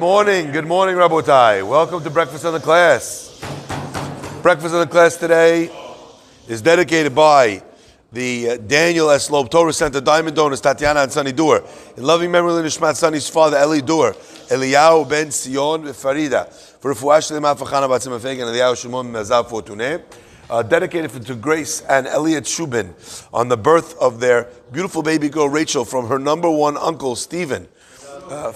Good morning, Rabotai. Welcome to Breakfast on the Class. Breakfast on the Class today is dedicated by the Daniel S. Loeb Torah Center Diamond Donors, Tatiana and Sunny Dur. In loving memory of Nishmat Sunny's father, Eli Dur, Eliyahu ben Sion Farida. For Refuah Shlema Fachana Batzim Afegan, Eliyahu Shimon Mazav Fortuné. Dedicated to Grace and Elliot Shubin on the birth of their beautiful baby girl, Rachel, from her number one uncle, Stephen.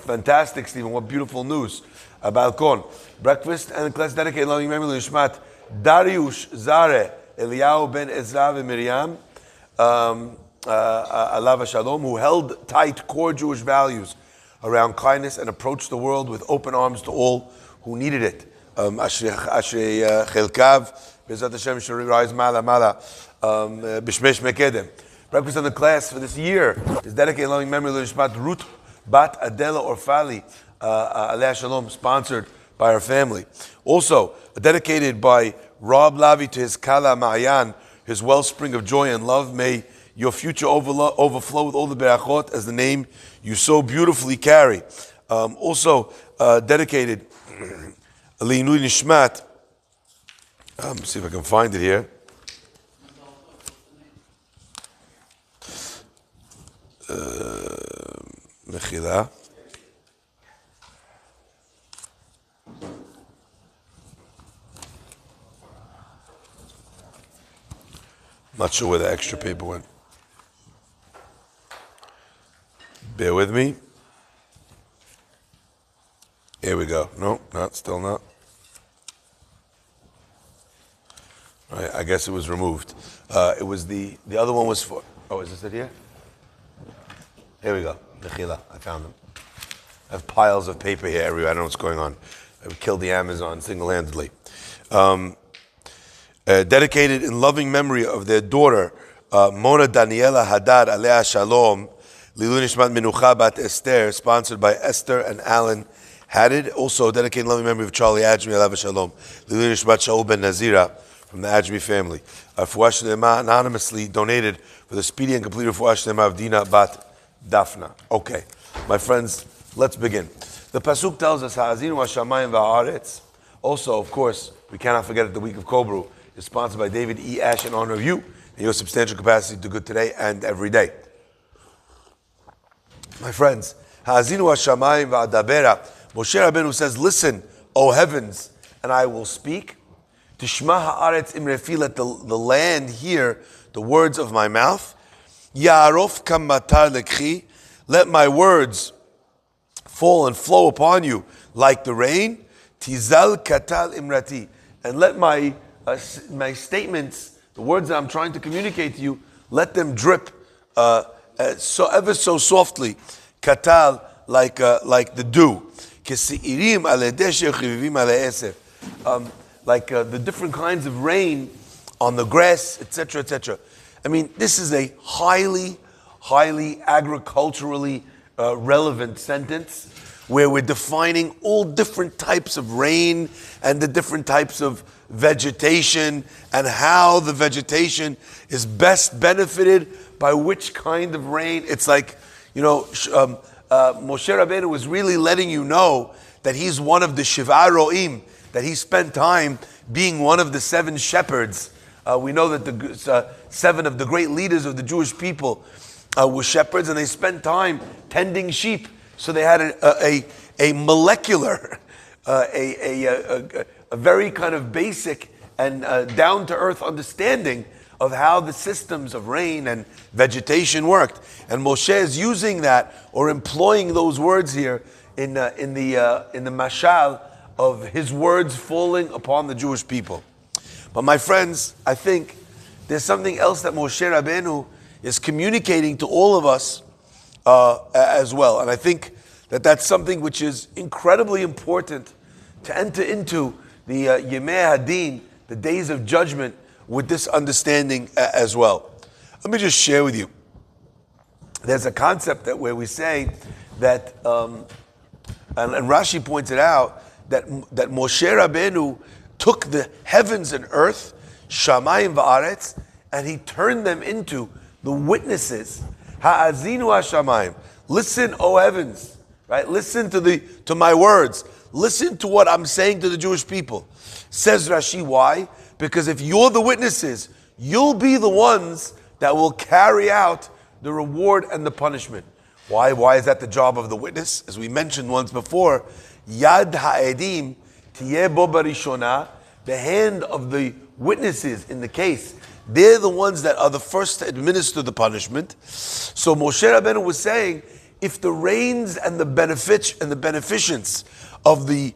Fantastic, Stephen. What beautiful news. Balkon. Breakfast and class dedicated loving memory of Nishmat Dariush Zare, Eliyahu ben Ezra and Miriam, Alav Shalom, who held tight core Jewish values around kindness and approached the world with open arms to all who needed it. Ashrei Chelkav, Bezat Hashem shall rise mala mala, Bishmesh Mekedem. Breakfast on the class for this year is dedicated loving memory of Nishmat Ruth Bat Adela Orfali, Aleh Shalom, sponsored by her family. Also, dedicated by Rob Lavi to his Kala Ma'ayan, his wellspring of joy and love. May your future overflow with all the berachot as the name you so beautifully carry. Also, dedicated Leinu Nishmat. See if I can find it here. Mechila. Not sure where the extra paper went. Bear with me. Here we go. No, still not. All right, I guess it was removed. It was the other one was for. Oh, is this it here? Here we go. Mechila, I found them. I have piles of paper here everywhere. I don't know what's going on. I killed the Amazon single-handedly. Dedicated in loving memory of their daughter, Mona Daniela Hadad Alea Shalom, Lilu Nishmat Menucha Bat Esther, sponsored by Esther and Alan Haddad. Also dedicated in loving memory of Charlie Ajmi Aleva Shalom, Lilu Nishmat Shaul Ben Nazira from the Ajmi family. Refuah Shlema anonymously donated for the speedy and complete Refuah Shlema of Dina Bat Dafna. Okay, my friends, let's begin. The Pasuk tells us, Haazinu Hashamayim Va'aretz. Also, of course, we cannot forget that the week of Kobru is sponsored by David E. Ash in honor of you and your substantial capacity to do good today and every day. My friends, Haazinu Hashamayim Va'adabera. Moshe Rabbeinu says, listen, O heavens, and I will speak. Tishma ha'aretz imrefi, let the land hear the words of my mouth. Ya'arof kam matar lekchi, let my words fall and flow upon you like the rain. Tizal katal imrati, and let my statements, the words that I'm trying to communicate to you, let them drip so ever so softly. Katal, like the dew. Kesi'irim ale desher chivivim ale esef, like the different kinds of rain on the grass, etc., etc. I mean, this is a highly agriculturally relevant sentence where we're defining all different types of rain and the different types of vegetation and how the vegetation is best benefited by which kind of rain. It's like, Moshe Rabbeinu was really letting you know that he's one of the Shiva Ro'im, that he spent time being one of the 7 shepherds. We know that the 7 of the great leaders of the Jewish people were shepherds, and they spent time tending sheep. So they had a molecular, a very kind of basic and down-to-earth understanding of how the systems of rain and vegetation worked. And Moshe is using that or employing those words here in the mashal of his words falling upon the Jewish people. But my friends, I think there's something else that Moshe Rabbeinu is communicating to all of us as well. And I think that that's something which is incredibly important to enter into the Yemei Hadin, the days of judgment, with this understanding as well. Let me just share with you. There's a concept that where we say that, and Rashi pointed out, that Moshe Rabbeinu took the heavens and earth, Shamayim va'aretz, and he turned them into the witnesses. Haazinu Hashamayim. Listen, O heavens. right? Listen to my words. Listen to what I'm saying to the Jewish people. Says Rashi, why? Because if you're the witnesses, you'll be the ones that will carry out the reward and the punishment. Why? Why is that the job of the witness? As we mentioned once before, Yad ha'edim tiyeh bo barishona, the hand of the witnesses in the case, they're the ones that are the first to administer the punishment. So Moshe Rabbeinu was saying, if the rains and the beneficence of the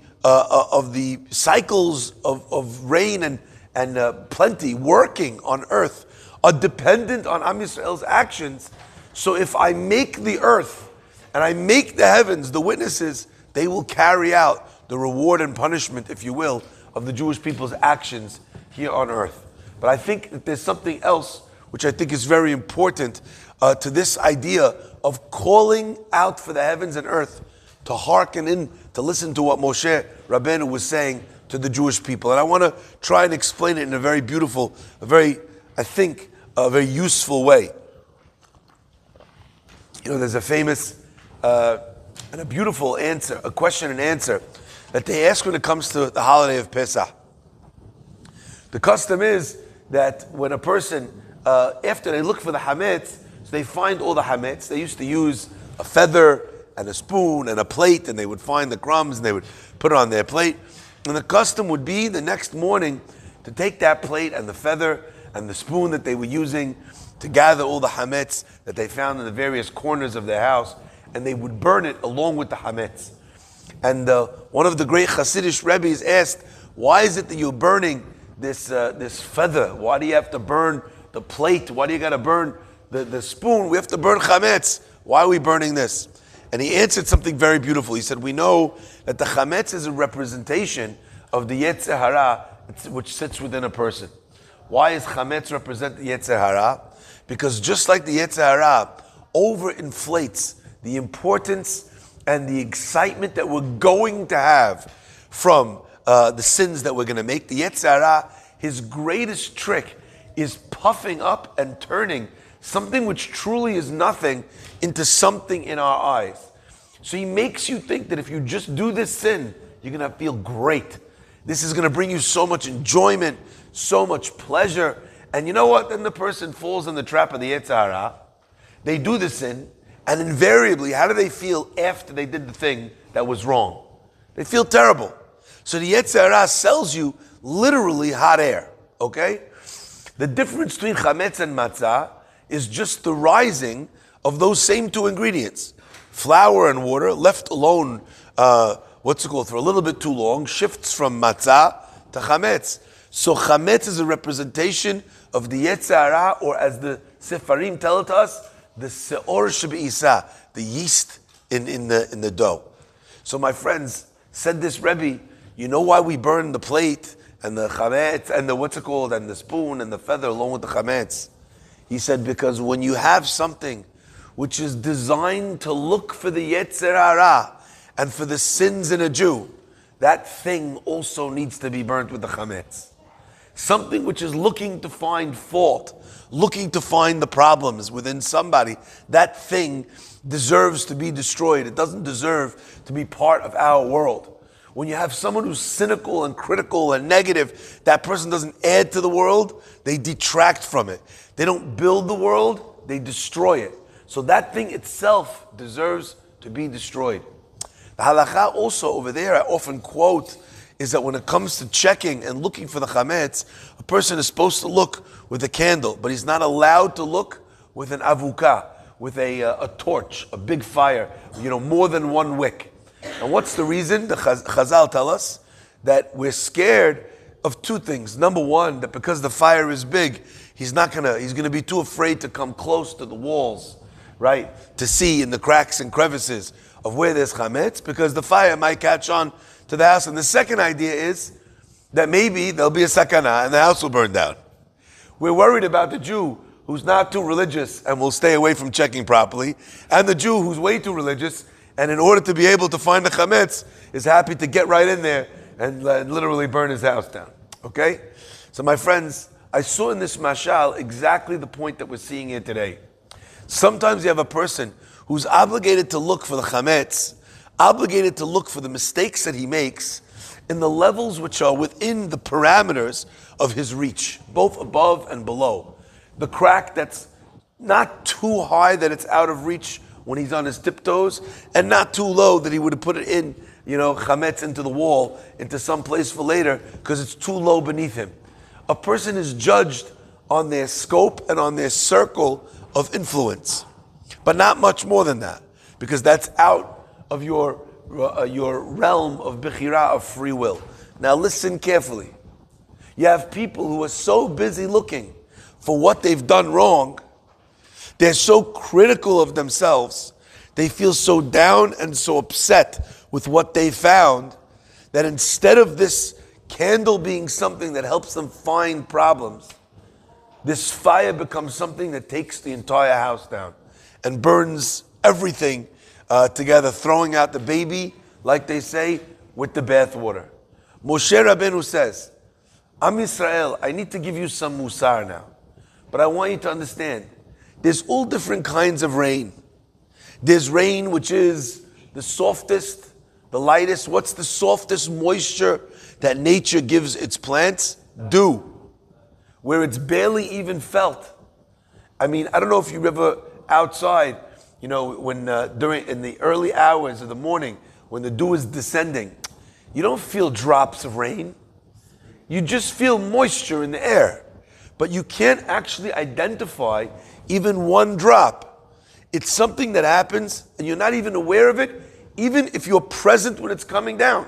cycles of rain and plenty working on earth are dependent on Am Yisrael's actions, so if I make the earth and I make the heavens the witnesses, they will carry out the reward and punishment, if you will, of the Jewish people's actions here on earth. But I think that there's something else which I think is very important to this idea of calling out for the heavens and earth to hearken in, to listen to what Moshe Rabbeinu was saying to the Jewish people. And I want to try and explain it in a very beautiful, a very useful way. You know, there's a famous and a beautiful answer, a question and answer that they ask when it comes to the holiday of Pesach. The custom is that when a person, after they look for the hametz, so they find all the hametz. They used to use a feather and a spoon and a plate, and they would find the crumbs and they would put it on their plate. And the custom would be the next morning to take that plate and the feather and the spoon that they were using to gather all the hametz that they found in the various corners of their house, and they would burn it along with the hametz. And one of the great Hasidic Rebbes asked, why is it that you're burning this feather? Why do you have to burn the plate? Why do you got to burn the spoon? We have to burn chametz. Why are we burning this? And he answered something very beautiful. He said, we know that the chametz is a representation of the Yetzer Hara which sits within a person. Why is chametz represent the Yetzer Hara? Because just like the Yetzer Hara overinflates the importance and the excitement that we're going to have from the sins that we're going to make, the Yetzer Hara, his greatest trick is puffing up and turning something which truly is nothing into something in our eyes. So he makes you think that if you just do this sin, you're going to feel great. This is going to bring you so much enjoyment, so much pleasure. And you know what? Then the person falls in the trap of the Yetzer Hara. They do the sin, and invariably, how do they feel after they did the thing that was wrong? They feel terrible. So the Yetzer Hara sells you literally hot air, okay? The difference between chametz and matzah is just the rising of those same two ingredients. Flour and water, left alone, for a little bit too long, shifts from matzah to chametz. So chametz is a representation of the Yetzer Hara, or as the Sefarim tell it to us, the seor shebe'isa, the yeast in the dough. So my friends, said this Rebbe, you know why we burn the plate and the chametz and and the spoon and the feather along with the chametz? He said, because when you have something which is designed to look for the Yetzer Hara and for the sins in a Jew, that thing also needs to be burnt with the chametz. Something which is looking to find fault, looking to find the problems within somebody, that thing deserves to be destroyed. It doesn't deserve to be part of our world. When you have someone who's cynical and critical and negative, that person doesn't add to the world, they detract from it. They don't build the world, they destroy it. So that thing itself deserves to be destroyed. The halakha also over there, I often quote, is that when it comes to checking and looking for the chametz, a person is supposed to look with a candle, but he's not allowed to look with an avuka, with a torch, a big fire, more than one wick. And what's the reason? The Chazal tell us that we're scared of two things. Number one, that because the fire is big, he's gonna be too afraid to come close to the walls, right? To see in the cracks and crevices of where there's chametz, because the fire might catch on to the house. And the second idea is that maybe there'll be a sakana and the house will burn down. We're worried about the Jew who's not too religious and will stay away from checking properly, and the Jew who's way too religious and in order to be able to find the chametz is happy to get right in there and literally burn his house down. Okay? So my friends, I saw in this mashal exactly the point that we're seeing here today. Sometimes you have a person who's obligated to look for the chametz obligated to look for the mistakes that he makes in the levels which are within the parameters of his reach, both above and below. The crack that's not too high that it's out of reach when he's on his tiptoes, and not too low that he would have put it in, chametz into the wall, into some place for later, because it's too low beneath him. A person is judged on their scope and on their circle of influence, but not much more than that, because that's out of your realm of bechira, of free will. Now listen carefully. You have people who are so busy looking for what they've done wrong, they're so critical of themselves, they feel so down and so upset with what they found, that instead of this candle being something that helps them find problems, this fire becomes something that takes the entire house down and burns everything together, throwing out the baby, like they say, with the bathwater. Moshe Rabbeinu says, Am Yisrael, I need to give you some musar now, but I want you to understand, there's all different kinds of rain. There's rain which is the softest, the lightest. What's the softest moisture that nature gives its plants? Dew, where it's barely even felt. I mean, I don't know if you're ever outside, when in the early hours of the morning, when the dew is descending, you don't feel drops of rain. You just feel moisture in the air, but you can't actually identify even one drop. It's something that happens and you're not even aware of it, even if you're present when it's coming down.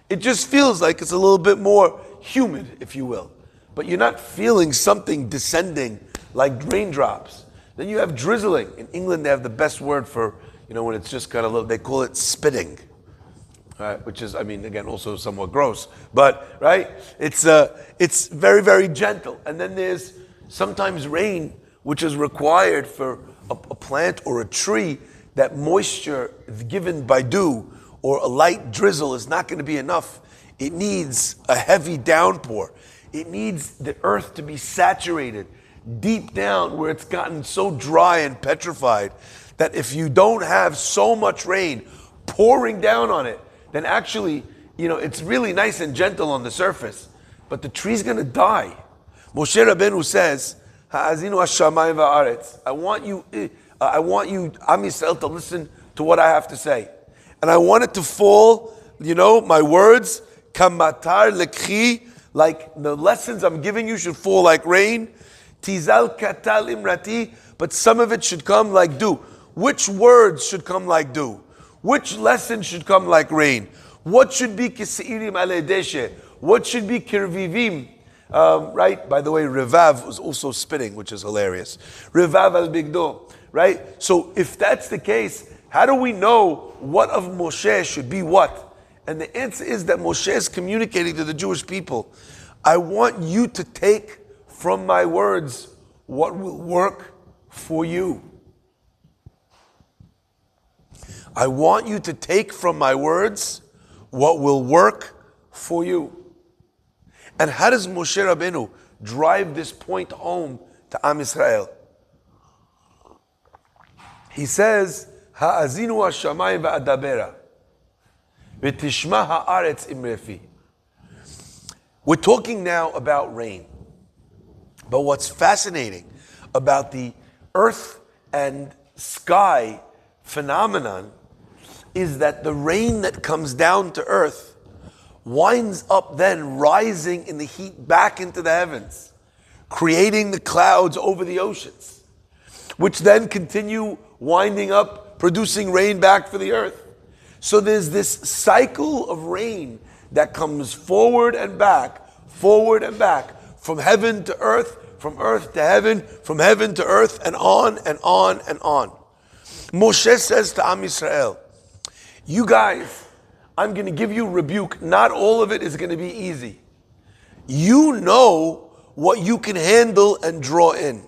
It just feels like it's a little bit more humid, if you will. But you're not feeling something descending like raindrops. Then you have drizzling. In England, they have the best word for, when it's just kind of little, they call it spitting. Right? Which is, again, also somewhat gross. But, right? It's very, very gentle. And then there's sometimes rain, which is required for a plant or a tree, that moisture given by dew or a light drizzle is not going to be enough. It needs a heavy downpour. It needs the earth to be saturated deep down where it's gotten so dry and petrified that if you don't have so much rain pouring down on it, then actually, it's really nice and gentle on the surface, but the tree's going to die. Moshe Rabbeinu says, Haazinu hashamayim va'aretz. I want you, Am Yisrael, to listen to what I have to say. And I want it to fall, my words, kamatar lekhi, like the lessons I'm giving you should fall like rain. Tizal katal imrati, but some of it should come like dew. Which words should come like dew? Which lesson should come like rain? What should be kiseirim ale deshe? What should be kirvivim? Right? By the way, Revav was also spitting, which is hilarious. Revav al bigdo. Right? So if that's the case, how do we know what of Moshe should be what? And the answer is that Moshe is communicating to the Jewish people, I want you to take from my words what will work for you. I want you to take from my words what will work for you. And how does Moshe Rabbeinu drive this point home to Am Yisrael? He says, Haazinu hashamayim va'adabera, v'tishma ha'aretz imrefi. We're talking now about rain. But what's fascinating about the earth and sky phenomenon is that the rain that comes down to earth winds up then rising in the heat back into the heavens, creating the clouds over the oceans, which then continue winding up, producing rain back for the earth. So there's this cycle of rain that comes forward and back, from heaven to earth, from earth to heaven, from heaven to earth, and on and on and on. Moshe says to Am Yisrael, you guys, I'm going to give you rebuke. Not all of it is going to be easy. You know what you can handle and draw in.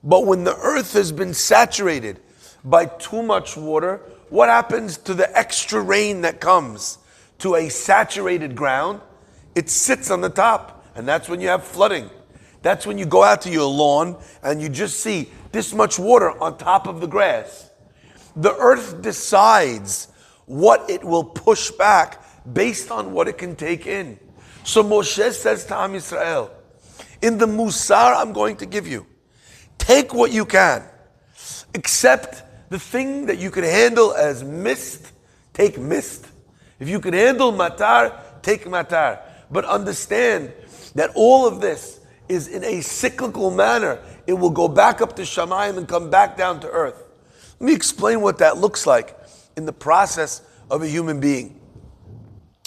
But when the earth has been saturated by too much water, what happens to the extra rain that comes to a saturated ground? It sits on the top, and that's when you have flooding. That's when you go out to your lawn and you just see this much water on top of the grass. The earth decides what it will push back based on what it can take in. So Moshe says to Am Yisrael, in the Musar I'm going to give you, take what you can, accept the thing that you can handle as mist, take mist. If you can handle matar, take matar. But understand that all of this is in a cyclical manner. It will go back up to Shamayim and come back down to earth. Let me explain what that looks like in the process of a human being.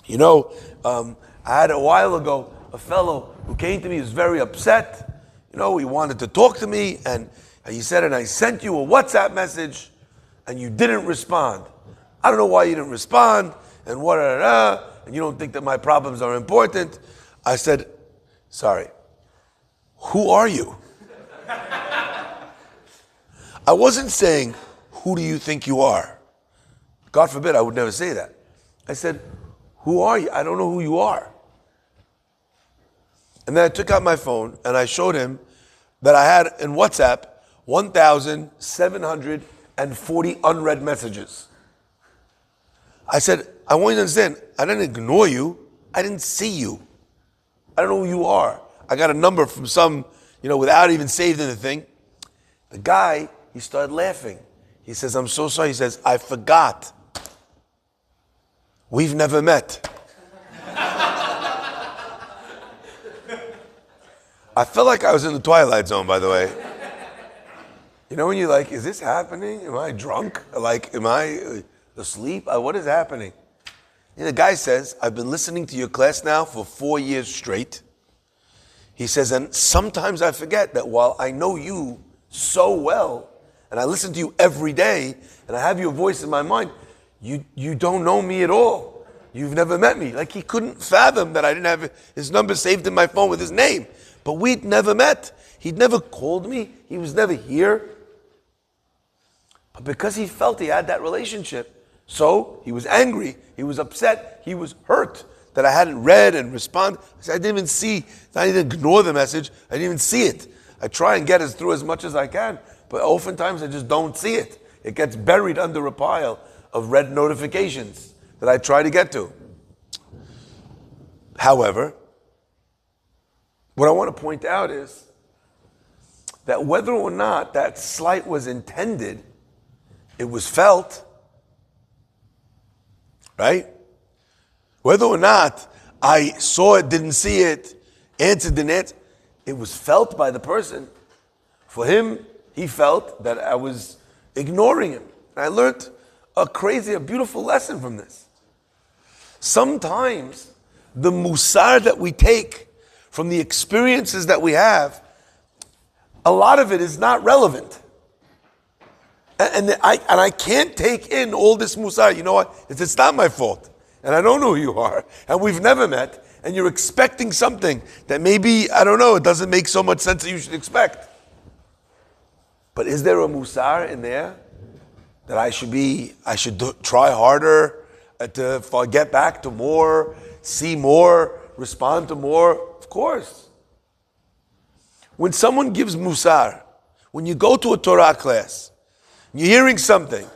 You know, I had a while ago a fellow who came to me, he was very upset. You know, he wanted to talk to me, and he said, and I sent you a WhatsApp message, and you didn't respond. I don't know why you didn't respond, and and you don't think that my problems are important. I said, sorry, who are you? I wasn't saying, who do you think you are? God forbid, I would never say that. I said, who are you? I don't know who you are. And then I took out my phone and I showed him that I had in WhatsApp 1,740 unread messages. I said, I want you to understand, I didn't ignore you. I didn't see you. I don't know who you are. I got a number from some, without even saved anything. The guy, he started laughing. He says, I'm so sorry. He says, I forgot. We've never met. I felt like I was in the Twilight Zone, by the way. You know when you're like, is this happening? Am I drunk? Like, am I asleep? What is happening? And the guy says, I've been listening to your class now for 4 years straight. He says, and sometimes I forget that while I know you so well, and I listen to you every day, and I have your voice in my mind, you don't know me at all. You've never met me. Like he couldn't fathom that I didn't have his number saved in my phone with his name. But we'd never met. He'd never called me. He was never here. But because he felt he had that relationship, so he was angry, he was upset, he was hurt that I hadn't read and responded. I didn't even see, I didn't ignore the message, I didn't even see it. I try and get it through as much as I can, but oftentimes I just don't see it. It gets buried under a pile of red notifications that I try to get to. However, what I want to point out is that whether or not that slight was intended, it was felt, right? Whether or not I saw it, didn't see it, answered, didn't answer, it was felt by the person. For him, he felt that I was ignoring him. And I learned a beautiful lesson from this. Sometimes the musar that we take from the experiences that we have, a lot of it is not relevant. And I can't take in all this musar. You know what? It's not my fault. And I don't know who you are. And we've never met. And you're expecting something that maybe, I don't know, it doesn't make so much sense that you should expect. But is there a musar in there that I should try harder to get back to more, see more, respond to more? Of course. When someone gives musar, when you go to a Torah class, you're hearing something,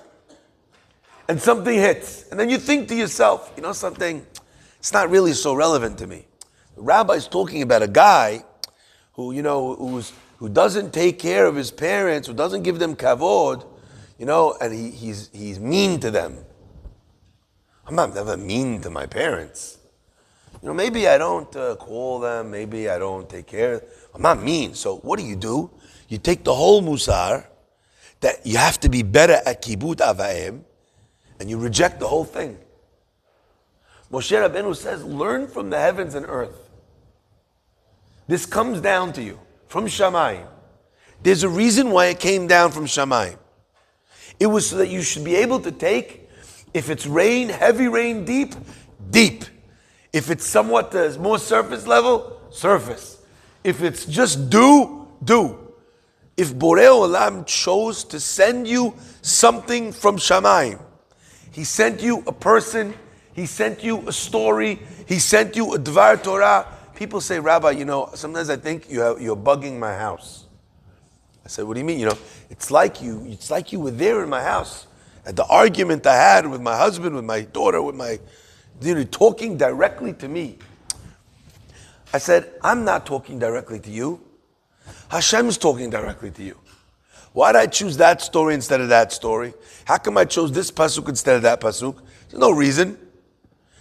and something hits, and then you think to yourself, something, it's not really so relevant to me. The rabbi's talking about a guy who doesn't take care of his parents, who doesn't give them kavod, and he's mean to them. I'm not never mean to my parents. Maybe I don't call them, maybe I don't take care of them. I'm not mean. So what do? You take the whole musar, that you have to be better at kibut avaim, and you reject the whole thing. Moshe Rabbeinu says, learn from the heavens and earth. This comes down to you, from Shamayim. There's a reason why it came down from Shamayim. It was so that you should be able to take, if it's rain, heavy rain, deep, deep. If it's somewhat more surface level, surface. If it's just dew, dew. If Borei Olam chose to send you something from Shamayim, He sent you a person, He sent you a story, He sent you a Dvar Torah. People say, Rabbi, sometimes I think you're bugging my house. I said, what do you mean? It's like you were there in my house, And the argument I had with my husband, with my daughter, with my, talking directly to me. I said, I'm not talking directly to you. Hashem's talking directly to you. Why did I choose that story instead of that story? How come I chose this pasuk instead of that pasuk? There's no reason.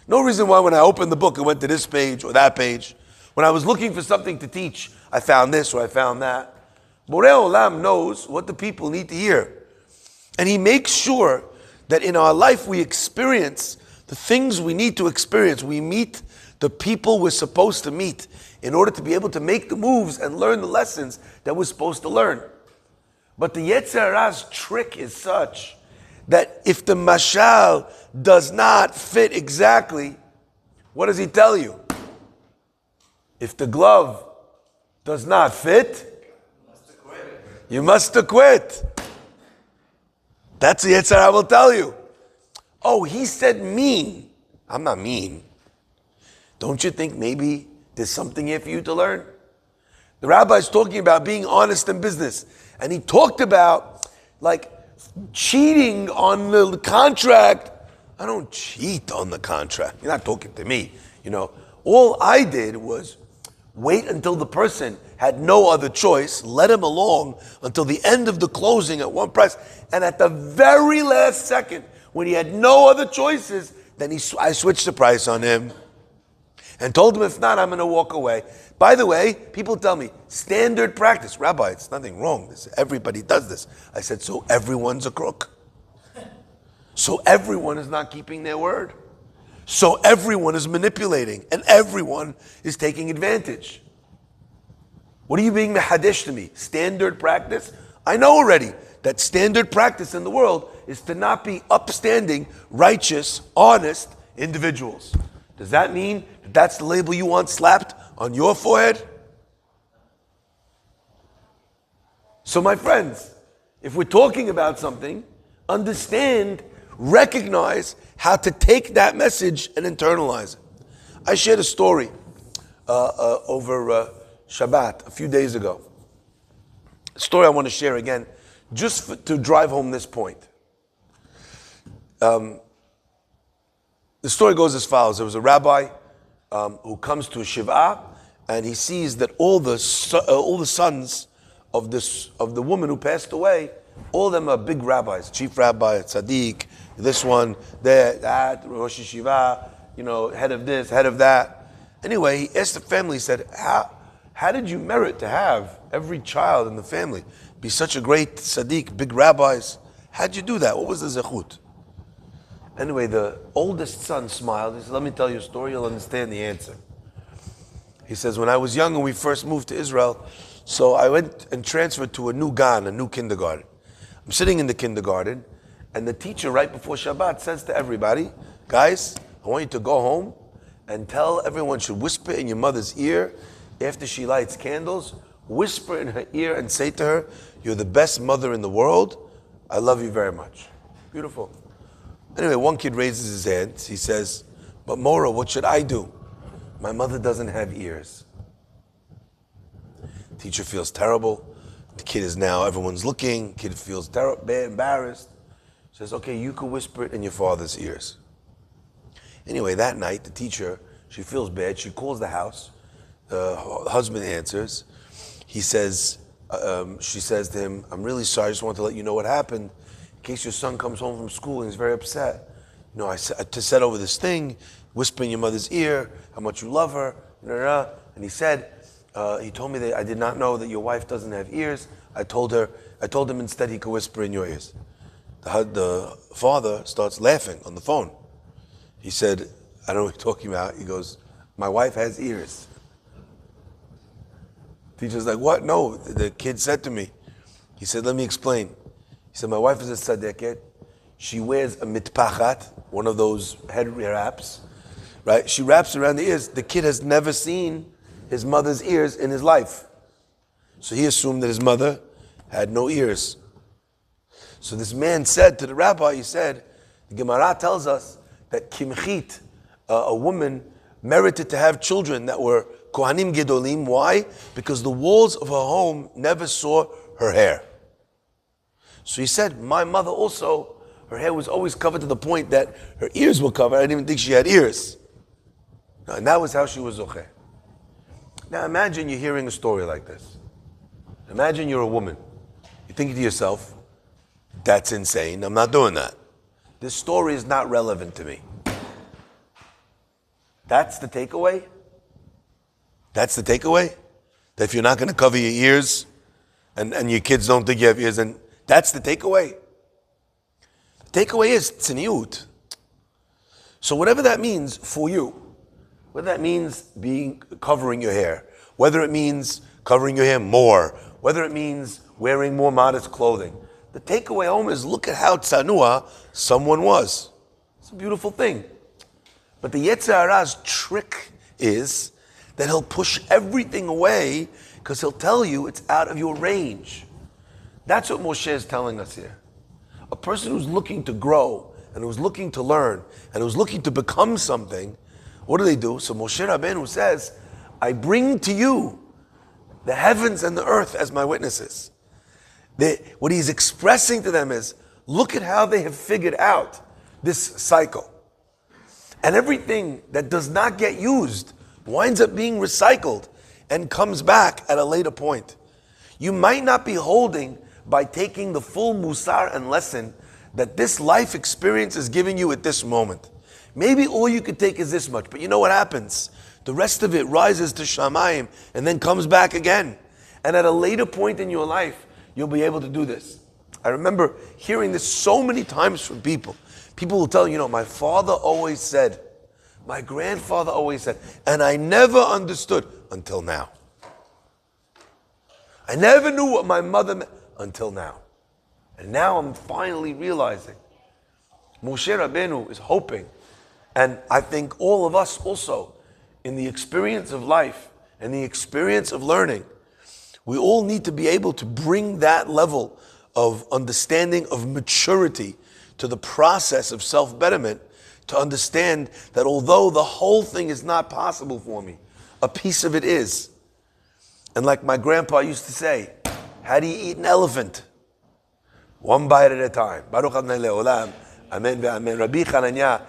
No reason why when I opened the book, it went to this page or that page. When I was looking for something to teach, I found this or I found that. Borei Olam knows what the people need to hear. And he makes sure that in our life we experience the things we need to experience. We meet the people we're supposed to meet in order to be able to make the moves and learn the lessons that we're supposed to learn. But the Yetzer Hara's trick is such that if the mashal does not fit exactly, what does he tell you? If the glove does not fit, you must quit. That's the Yetzer Hara will tell you. Oh, he said mean. I'm not mean. Don't you think maybe there's something here for you to learn? The rabbi's talking about being honest in business. And he talked about like cheating on the contract. I don't cheat on the contract. You're not talking to me. All I did was wait until the person had no other choice, let him along until the end of the closing at one price. And at the very last second, when he had no other choices, then I switched the price on him and told him, if not, I'm going to walk away. By the way, people tell me, standard practice. Rabbi, it's nothing wrong. Everybody does this. I said, so everyone's a crook. So everyone is not keeping their word. So everyone is manipulating and everyone is taking advantage. What are you being mehadesh to me? Standard practice? I know already that standard practice in the world is to not be upstanding, righteous, honest individuals. Does that mean that that's the label you want slapped on your forehead? So my friends, if we're talking about something, understand, recognize how to take that message and internalize it. I shared a story over Shabbat a few days ago. A story I want to share again, just to drive home this point. The story goes as follows. There was a rabbi who comes to a shiva, and he sees that all the sons of the woman who passed away, all of them are big rabbis, chief rabbi, tzaddik, this one, that, Rosh Yeshiva, head of this, head of that. Anyway, he asked the family, he said, how did you merit to have every child in the family be such a great tzaddik, big rabbis? How'd you do that? What was the zechut? Anyway, the oldest son smiled. He said, let me tell you a story, you'll understand the answer. He says, when I was young and we first moved to Israel, so I went and transferred to a new gan, a new kindergarten. I'm sitting in the kindergarten, and the teacher right before Shabbat says to everybody, guys, I want you to go home and tell everyone should whisper in your mother's ear after she lights candles, whisper in her ear and say to her, you're the best mother in the world. I love you very much. Beautiful. Anyway, one kid raises his hand. He says, but Mora, what should I do? My mother doesn't have ears. Teacher feels terrible. The kid is now, everyone's looking. Kid feels bad, embarrassed. Says, okay, you could whisper it in your father's ears. Anyway, that night, the teacher, she feels bad. She calls the house. The husband answers. He says, she says to him, I'm really sorry. I just want to let you know what happened. In case your son comes home from school and he's very upset. I said over this thing, whisper in your mother's ear, how much you love her. And he said, he told me that I did not know that your wife doesn't have ears. I told him instead he could whisper in your ears. The father starts laughing on the phone. He said, I don't know what you're talking about. He goes, my wife has ears. Teacher's like, what? No, the kid said to me. He said, let me explain. He said, my wife is a tzaddiket. She wears a mitpachat, one of those head wraps, right? She wraps around the ears. The kid has never seen his mother's ears in his life. So he assumed that his mother had no ears. So this man said to the rabbi, he said, the Gemara tells us that Kimchit, a woman, merited to have children that were Kohanim Gedolim. Why? Because the walls of her home never saw her hair. So he said, my mother also her hair was always covered to the point that her ears were covered. I didn't even think she had ears. And that was how she was zocheh. Now imagine you're hearing a story like this. Imagine you're a woman. You're thinking to yourself, that's insane. I'm not doing that. This story is not relevant to me. That's the takeaway? That's the takeaway? That if you're not going to cover your ears and your kids don't think you have ears, and that's the takeaway? The takeaway is tzniut. So whatever that means for you, whether that means covering your hair, whether it means covering your hair more, whether it means wearing more modest clothing, the takeaway home is look at how tzanua someone was. It's a beautiful thing. But the Yetzer Hara's trick is that he'll push everything away because he'll tell you it's out of your range. That's what Moshe is telling us here. A person who's looking to grow and who's looking to learn and who's looking to become something, what do? So Moshe Rabbeinu says, I bring to you the heavens and the earth as my witnesses. What he's expressing to them is, look at how they have figured out this cycle. And everything that does not get used winds up being recycled and comes back at a later point. You might not be holding by taking the full musar and lesson that this life experience is giving you at this moment. Maybe all you could take is this much, but you know what happens? The rest of it rises to Shamayim and then comes back again. And at a later point in your life, you'll be able to do this. I remember hearing this so many times from people. People will tell you, my father always said, my grandfather always said, and I never understood until now. I never knew what my mother meant until now. And now I'm finally realizing. Moshe Rabbeinu is hoping, and I think all of us also, in the experience of life and the experience of learning, we all need to be able to bring that level of understanding of maturity to the process of self-betterment, to understand that although the whole thing is not possible for me, a piece of it is. And like my grandpa used to say, how do you eat an elephant? One bite at a time. Baruch Adonai Le'olam. Amen ve'amen. Rabbi Chananya